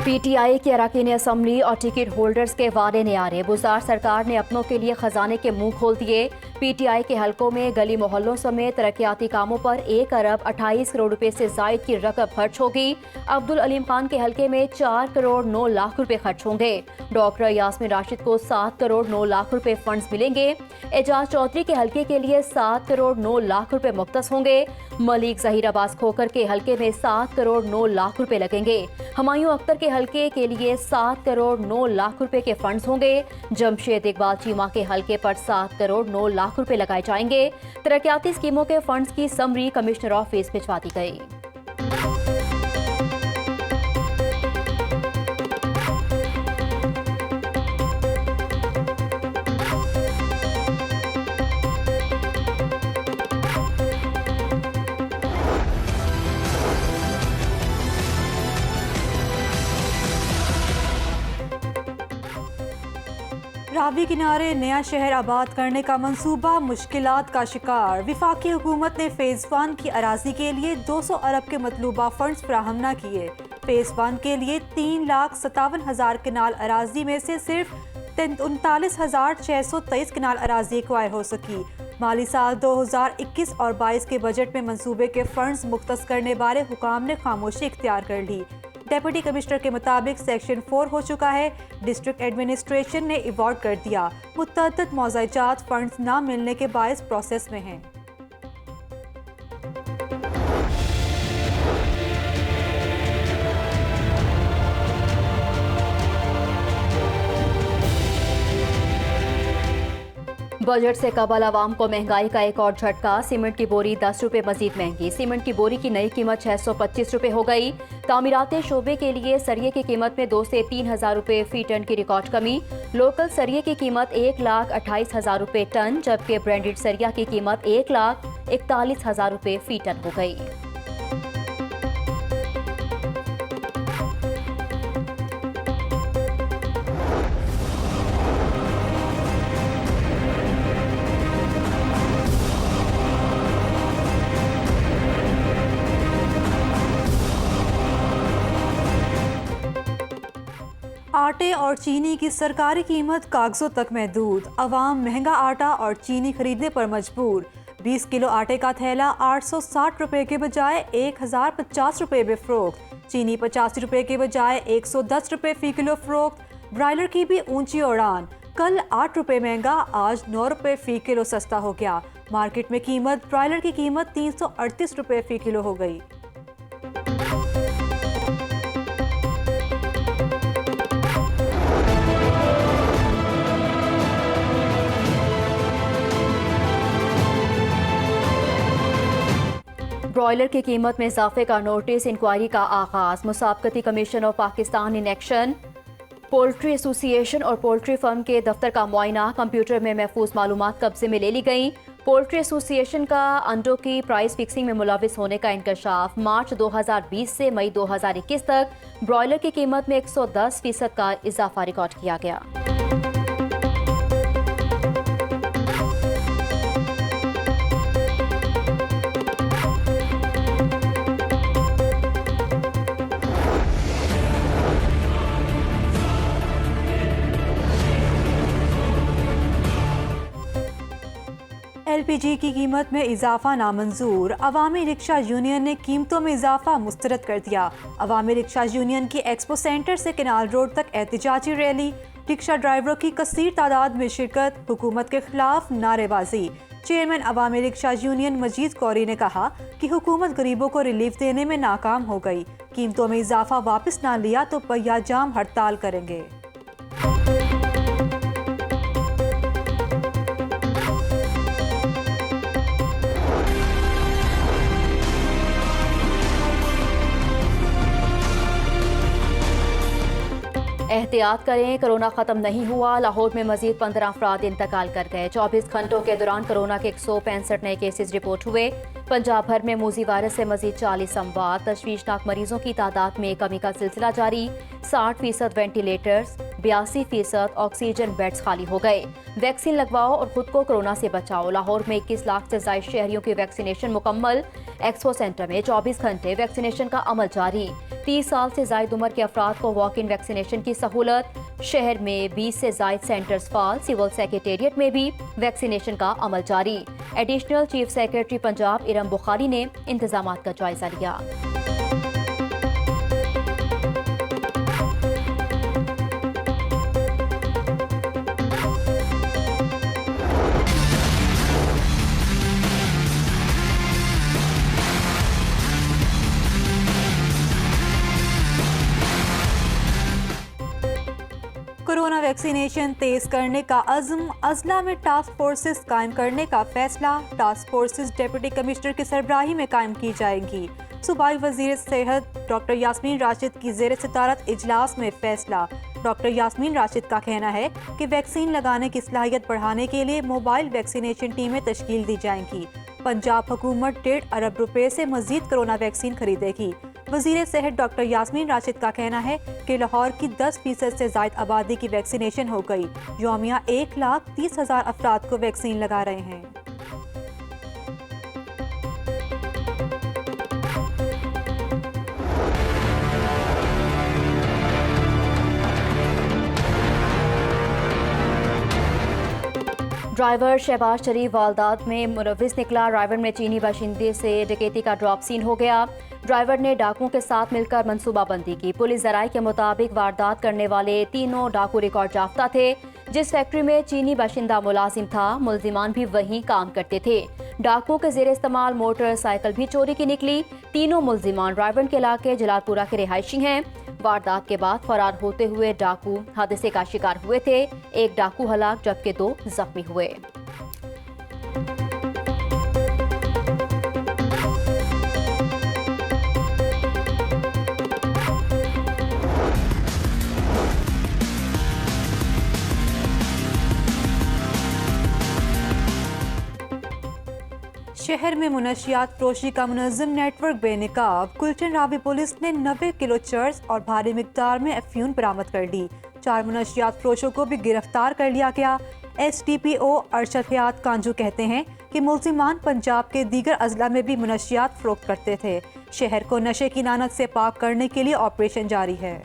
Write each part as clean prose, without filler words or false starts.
PTI के अरकान assembly और टिकट होल्डर्स के वादे ने आ रहे। बुज़दार सरकार ने अपनों के लिए खजाने के मुंह खोल दिए। पीटीआई के हलकों में गली मोहल्लों समेत तरक्याती कामों पर 1 अरब 28 करोड़ रुपए से जायद की रकम खर्च होगी। अब्दुल अलीम खान के हलके में 4 करोड़ 9 लाख रुपए खर्च होंगे। डॉक्टर यास्मीन राशिद को 7 करोड़ 9 लाख रुपए फंड्स मिलेंगे। एजाज चौधरी के हलके के लिए 7 करोड़ 9 लाख रुपए मुख्तस होंगे। मलिक जहीर अब्बास खोखर के हलके में 7 करोड़ 9 लाख रुपए लगेंगे। हुमायूं अख्तर के हलके के लिए 7 करोड़ 9 लाख रुपए के फंड्स होंगे। जमशेद इकबाल चीमा के हलके पर 7 करोड़ 9 लाख रुपए लगाए जाएंगे। तरक्याती स्कीमों के फंड्स की समरी कमिश्नर ऑफिस भिजवा दी गई। रावी किनारे नया शहर आबाद करने का मंसूबा मुश्किलात का शिकार। विफाकी हुकूमत ने फेज़ 1 की अराजी के लिए 200 अरब के मतलूबा फंड्स फराहम न किए। फेज़ 1 के लिए 3,57,000 कनाल अराजी में से सिर्फ 39,623 कनाल अराजी एक्वायर हो सकी। माली साल 2021 और 22 के बजट में मंसूबे के फंड्स मुख्तस करने बारे हुकाम ने खामोशी इख्तियार कर ली। डेप्यूटी कमिश्नर के मुताबिक सेक्शन 4 हो चुका है। डिस्ट्रिक्ट एडमिनिस्ट्रेशन ने अवार्ड कर दिया। मुतअद्दिद मौज़ाजात फंड्स ना मिलने के बायस प्रोसेस में हैं। बजट से कबल आवाम को महंगाई का एक और झटका। सीमेंट की बोरी 10 रुपए मजीद महंगी। सीमेंट की बोरी की नई कीमत 625 रुपए हो गई। तामीराती शोबे के लिए सरिये की कीमत में 2 से 3 हजार रुपए फी टन की रिकॉर्ड कमी। लोकल सरिये की कीमत 1,28,000 रुपए टन, जबकि ब्रांडेड सरिया की कीमत 1,41,000 रुपए फी टन हो गई। आटे और चीनी की सरकारी कीमत कागजों तक महदूद। अवाम महंगा आटा और चीनी खरीदने पर मजबूर। 20 किलो आटे का थैला 860 रुपए के बजाय 1,050 रुपए में फरोख्त। चीनी 85 रुपए के बजाय 110 रुपए फी किलो फरोख्त। ब्रायलर की भी ऊंची उड़ान। कल 8 रुपए महंगा, आज 9 रुपए फी किलो सस्ता हो गया। मार्केट में कीमत ब्रायलर की कीमत 338 रुपए फी किलो हो गई। ब्रॉयलर की कीमत में इजाफे का नोटिस। इंक्वायरी का आगाज। मुसाबकती commission of Pakistan in action. Poultry association और पोल्ट्री फर्म के दफ्तर का मुआयना। कंप्यूटर में महफूज मालूमात कब्जे में ले ली गई। पोल्ट्री एसोसिएशन का अंडों की प्राइस फिक्सिंग में मुलविस होने का इंकशाफ। मार्च 2020 से मई 2021 तक ब्रॉयलर की कीमत में 110% का इजाफा रिकॉर्ड किया गया। LPG की कीमत में इजाफा नामंजूर। अवामी रिक्शा यूनियन ने कीमतों में इजाफा मुस्तरद कर दिया। अवामी रिक्शा यूनियन की एक्सपो सेंटर से केनाल रोड तक एहतजाजी रैली। रिक्शा ड्राइवरों की कसीर तादाद में शिरकत। हुकूमत के खिलाफ नारेबाजी। चेयरमैन अवामी रिक्शा यूनियन मजीद कौरी ने कहा कि हुकूमत गरीबों को रिलीफ देने में नाकाम हो गई। कीमतों में इजाफा वापस ना लिया तो पहिया जाम हड़ताल करेंगे। एहतियात करें, कोरोना खत्म नहीं हुआ। लाहौर में मजीद 15 अफराद इंतकाल कर गए। 24 घंटों के दौरान कोरोना के 165 नए केसेस रिपोर्ट हुए। पंजाब भर में मूजी वायरस से मजीद 40 अमवात। तशवीशनाक मरीजों की तादाद में कमी का सिलसिला जारी। 60% वेंटिलेटर्स। 82% ऑक्सीजन बेड्स खाली हो गए। वैक्सीन लगवाओ और खुद को कोरोना से बचाओ। लाहौर में 21 लाख से ज्यादा शहरियों की वैक्सीनेशन मुकम्मल। एक्सपो सेंटर में 24 घंटे वैक्सीनेशन का अमल जारी। 30 साल से ज्यादा उम्र के अफराद को वॉक इन वैक्सीनेशन की सहूलत। शहर में 20 से ज्यादा सेंटर्स फाल। सिविल सेक्रेटेरिएट में भी वैक्सीनेशन का अमल जारी। Additional chief secretary Punjab Iram Bukhari ने इंतजामात का जायजा लिया। कोरोना वैक्सीनेशन तेज करने का अज़्म। अजला में टास्क फोर्सेस कायम करने का फैसला। टास्क फोर्सेस डिप्टी कमिश्नर की सरबराही में कायम की जाएंगी। सूबाई वज़ीर सेहत डॉक्टर यास्मीन राशिद की ज़ेर सदारत इजलास में फैसला। डॉक्टर यास्मीन राशिद का कहना है कि वैक्सीन लगाने की सलाहियत बढ़ाने के लिए मोबाइल वैक्सीनेशन टीमें तश्कील दी जाएंगी। पंजाब हुकूमत 1.5 अरब रुपए से मजीद कोरोना वैक्सीन खरीदेगी। वज़ीर सेहत डॉक्टर यास्मीन राशिद का कहना है कि लाहौर की 10% से ज़ायद आबादी की वैक्सीनेशन हो गई। यौमिया 1,30,000 अफराद को वैक्सीन लगा रहे हैं। ड्राइवर शहबाज शरीफ वारदात में मुलविस निकला। ड्राइवर में चीनी बाशिंदे से डकैती का ड्रॉप सीन हो गया। ड्राइवर ने डाकुओं के साथ मिलकर मंसूबाबंदी की। पुलिस ज़राए के मुताबिक वारदात करने वाले तीनों डाकू रिकॉर्ड याफ्ता थे। जिस फैक्ट्री में चीनी बाशिंदा मुलाजिम था, मुलजिमान भी वहीं काम करते थे। डाकुओं के जेर इस्तेमाल मोटरसाइकिल भी चोरी की निकली। तीनों मुलजिमान रायबंड के इलाके जलालपुरा के रिहायशी हैं। वारदात के बाद फरार होते हुए डाकू हादसे का शिकार हुए थे। एक डाकू हलाक जबकि 2 जख्मी हुए। शहर में मुनशियात फरोशी का मुनज़्ज़म नेटवर्क बेनकाब। गुलशन रावी पुलिस ने 90 किलो चर्स और भारी मिकदार में अफ्यून बरामद कर ली। 4 मुनशियात फरोशों को भी गिरफ्तार कर लिया गया। SDPO अरशद हयात कांजू कहते हैं कि मुलजिमान पंजाब के दीगर अजला में भी मुनशियात फरोख्त करते थे। शहर को नशे की लानत से पाक करने के लिए ऑपरेशन जारी है।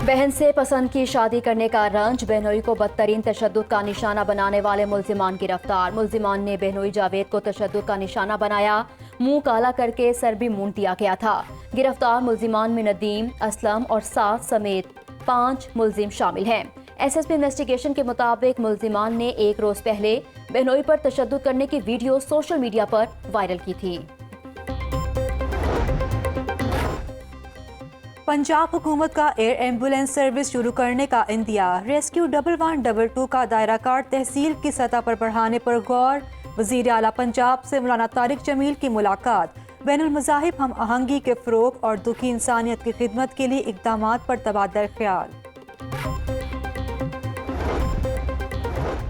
बहन से पसंद की शादी करने का रंज। बहनोई को बदतरीन तशद्दुद का निशाना बनाने वाले मुलजिमान गिरफ्तार। मुलजिमान ने बहनोई जावेद को तशद्दुद का निशाना बनाया। मुंह काला करके सर भी मूंद दिया गया था। गिरफ्तार मुलजिमान में नदीम, असलम और साद समेत 5 मुलजिम शामिल हैं। SSP इन्वेस्टिगेशन के मुताबिक मुलजिमान ने 1 रोज पहले बहनोई पर तशद्दुद करने की वीडियो सोशल मीडिया पर वायरल की थी। पंजाब हुकूमत का एयर एम्बुलेंस सर्विस शुरू करने का इंदिया। रेस्क्यू 1122 का दायरा कार तहसील की सतह पर बढ़ाने पर गौर। वज़ीर आला पंजाब से मौलाना तारिक जमील की मुलाकात। बैनुल मज़ाहिब हम आहंगी के फ़रोग़ और दुखी इंसानियत की खिदमत के लिए इक़दामात पर तबादला ख्याल।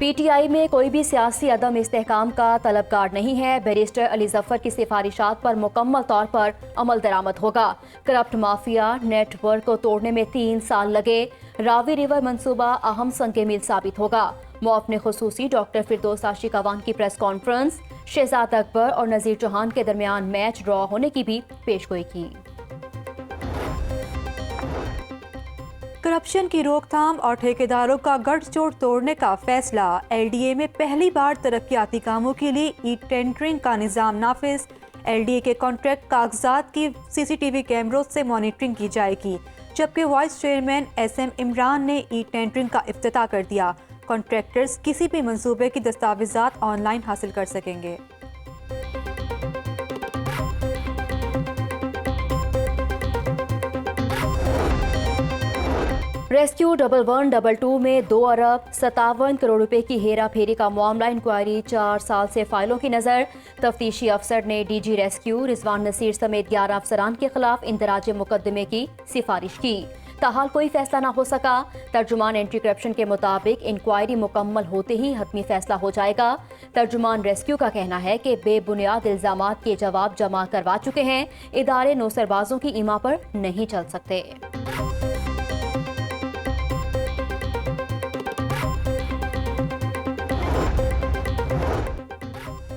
PTI में कोई भी सियासी अदम इस्तेहकाम का तलबगार नहीं है। बैरिस्टर अली जफ़र की सिफारिशात पर मुकम्मल तौर पर अमल दरामद होगा। करप्ट माफिया नेटवर्क को तोड़ने में 3 साल लगे। रावी रिवर मंसूबा अहम संग मील साबित होगा। मुअव्विन खुसूसी डॉक्टर फिरदौस आशिक अवान की प्रेस कॉन्फ्रेंस। शहजाद अकबर और नज़ीर चौहान के दरमियान मैच ड्रॉ होने की भी पेशगोई की। करप्शन की रोकथाम और ठेकेदारों का गठजोड़ तोड़ने का फैसला। LDA में पहली बार तरक्याती कामों के लिए ई-टेंडरिंग का निज़ाम नाफिज। LDA के कॉन्ट्रैक्ट कागजात की CCTV कैमरों से मॉनिटरिंग की जाएगी। जबकि वाइस चेयरमैन SM इमरान ने ई-टेंडरिंग का इफ्तिताह कर दिया। कॉन्ट्रैक्टर्स किसी भी मंसूबे की दस्तावेजात ऑनलाइन हासिल कर सकेंगे। रेस्क्यू 1122 में 2 अरब 57 करोड़ रुपए की हेरा फेरी का मामला। इंक्वायरी 4 साल से फाइलों की नज़र। तफ्तीशी अफसर ने DG रेस्क्यू रिजवान नसीर समेत 11 अफसरान के खिलाफ इंदराज मुकदमे की सिफारिश की। ताहाल कोई फैसला ना हो सका। तर्जुमान एंटी करप्शन के मुताबिक इंक्वायरी मुकम्मल होते ही हतमी फैसला हो जाएगा। तर्जुमान रेस्क्यू का कहना है कि बेबुनियाद इल्जामात के जवाब जमा करवा चुके हैं। इदारे नौसरबाजों की ईमा पर नहीं चल सकते।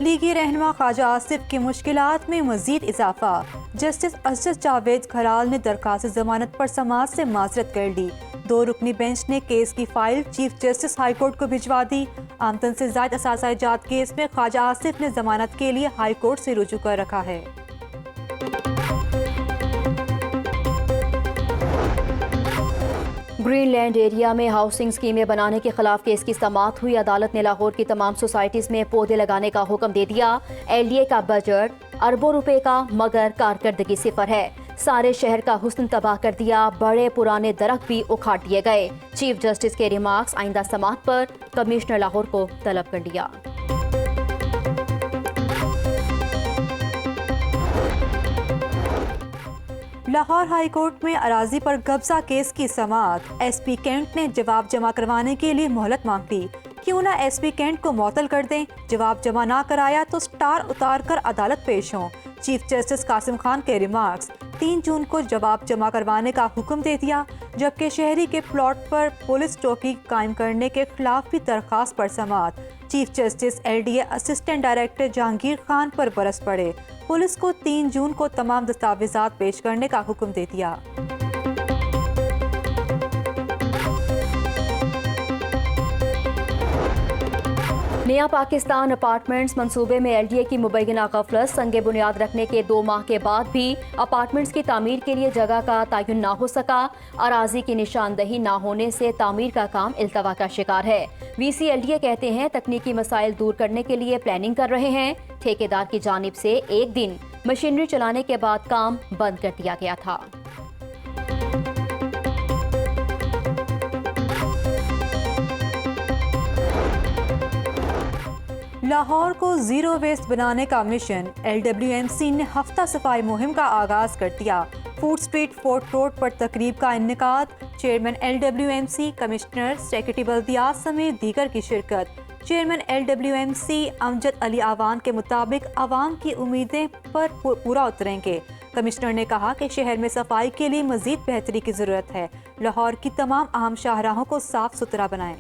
लीगी रहनुमा ख्वाजा आसिफ की मुश्किलात में मजीद इजाफा। जस्टिस असद जावेद खराल ने दरखास्त जमानत पर समाज से माजरत कर ली। 2 रुकनी बेंच ने केस की file chief justice high court को भिजवा दी। आमदन से जायद असासा जात केस में ख्वाजा आसिफ ने जमानत के लिए हाई कोर्ट से रुजू कर रखा है। ग्रीनलैंड एरिया में हाउसिंग स्कीमें बनाने के खिलाफ केस की समाअत हुई। अदालत ने लाहौर की तमाम सोसाइटीज में पौधे लगाने का हुक्म दे दिया। LDA का बजट अरबों रुपए का मगर कारकर्दगी सिफर है। सारे शहर का हुस्न तबाह कर दिया। बड़े पुराने दरख्त भी उखाड़ दिए गए। चीफ जस्टिस के रिमार्क्स आइंदा समाअत पर कमिश्नर लाहौर को तलब कर लिया। लाहौर हाई कोर्ट में अराजी पर कब्जा केस की समाअत। SP कैंट ने जवाब जमा करवाने के लिए मोहलत मांग ली। क्यों ना SP कैंट को मुअत्तल कर दें। जवाब जमा ना कराया तो स्टार उतार कर अदालत पेश हों। चीफ जस्टिस कासिम खान के रिमार्क्स। 3 जून को जवाब जमा करवाने का हुक्म दे दिया, जबकि शहरी के प्लॉट पर पुलिस चौकी कायम करने के खिलाफ भी दरखास्त पर समाअत। Chief justice LDA assistant director Jahangir Khan पर बरस पड़े। पुलिस को 3 जून को तमाम दस्तावेजात पेश करने का हुक्म दे दिया। नया पाकिस्तान अपार्टमेंट्स मंसूबे में LDA की मुबैना गफलत। संगे बुनियाद रखने के 2 माह के बाद भी अपार्टमेंट्स की तामीर के लिए जगह का तयन ना हो सका। अराजी की निशानदही ना होने से तामीर का काम इल्तवा का शिकार है। VC LDA कहते हैं तकनीकी मसाइल दूर करने के लिए प्लानिंग कर रहे हैं। ठेकेदार की जानिब से एक दिन मशीनरी चलाने के बाद काम बंद कर दिया गया था। लाहौर को जीरो वेस्ट बनाने का मिशन। LWMC ने हफ्ता सफाई मुहिम का आगाज कर दिया। फूड स्ट्रीट फोर्ट रोड पर तकरीब का इन्नेकाद। चेयरमैन LWMC, कमिश्नर, सेक्रेटरी बल्दियात समेत दीगर की शिरकत। चेयरमैन LWMC अमजद अली आवान के मुताबिक आवाम की उम्मीदें पर पूरा उतरेंगे। कमिश्नर ने कहा कि शहर में सफाई के लिए मजीद बेहतरी की जरूरत है। लाहौर की तमाम अहम शाहराहों को साफ सुथरा बनाएं।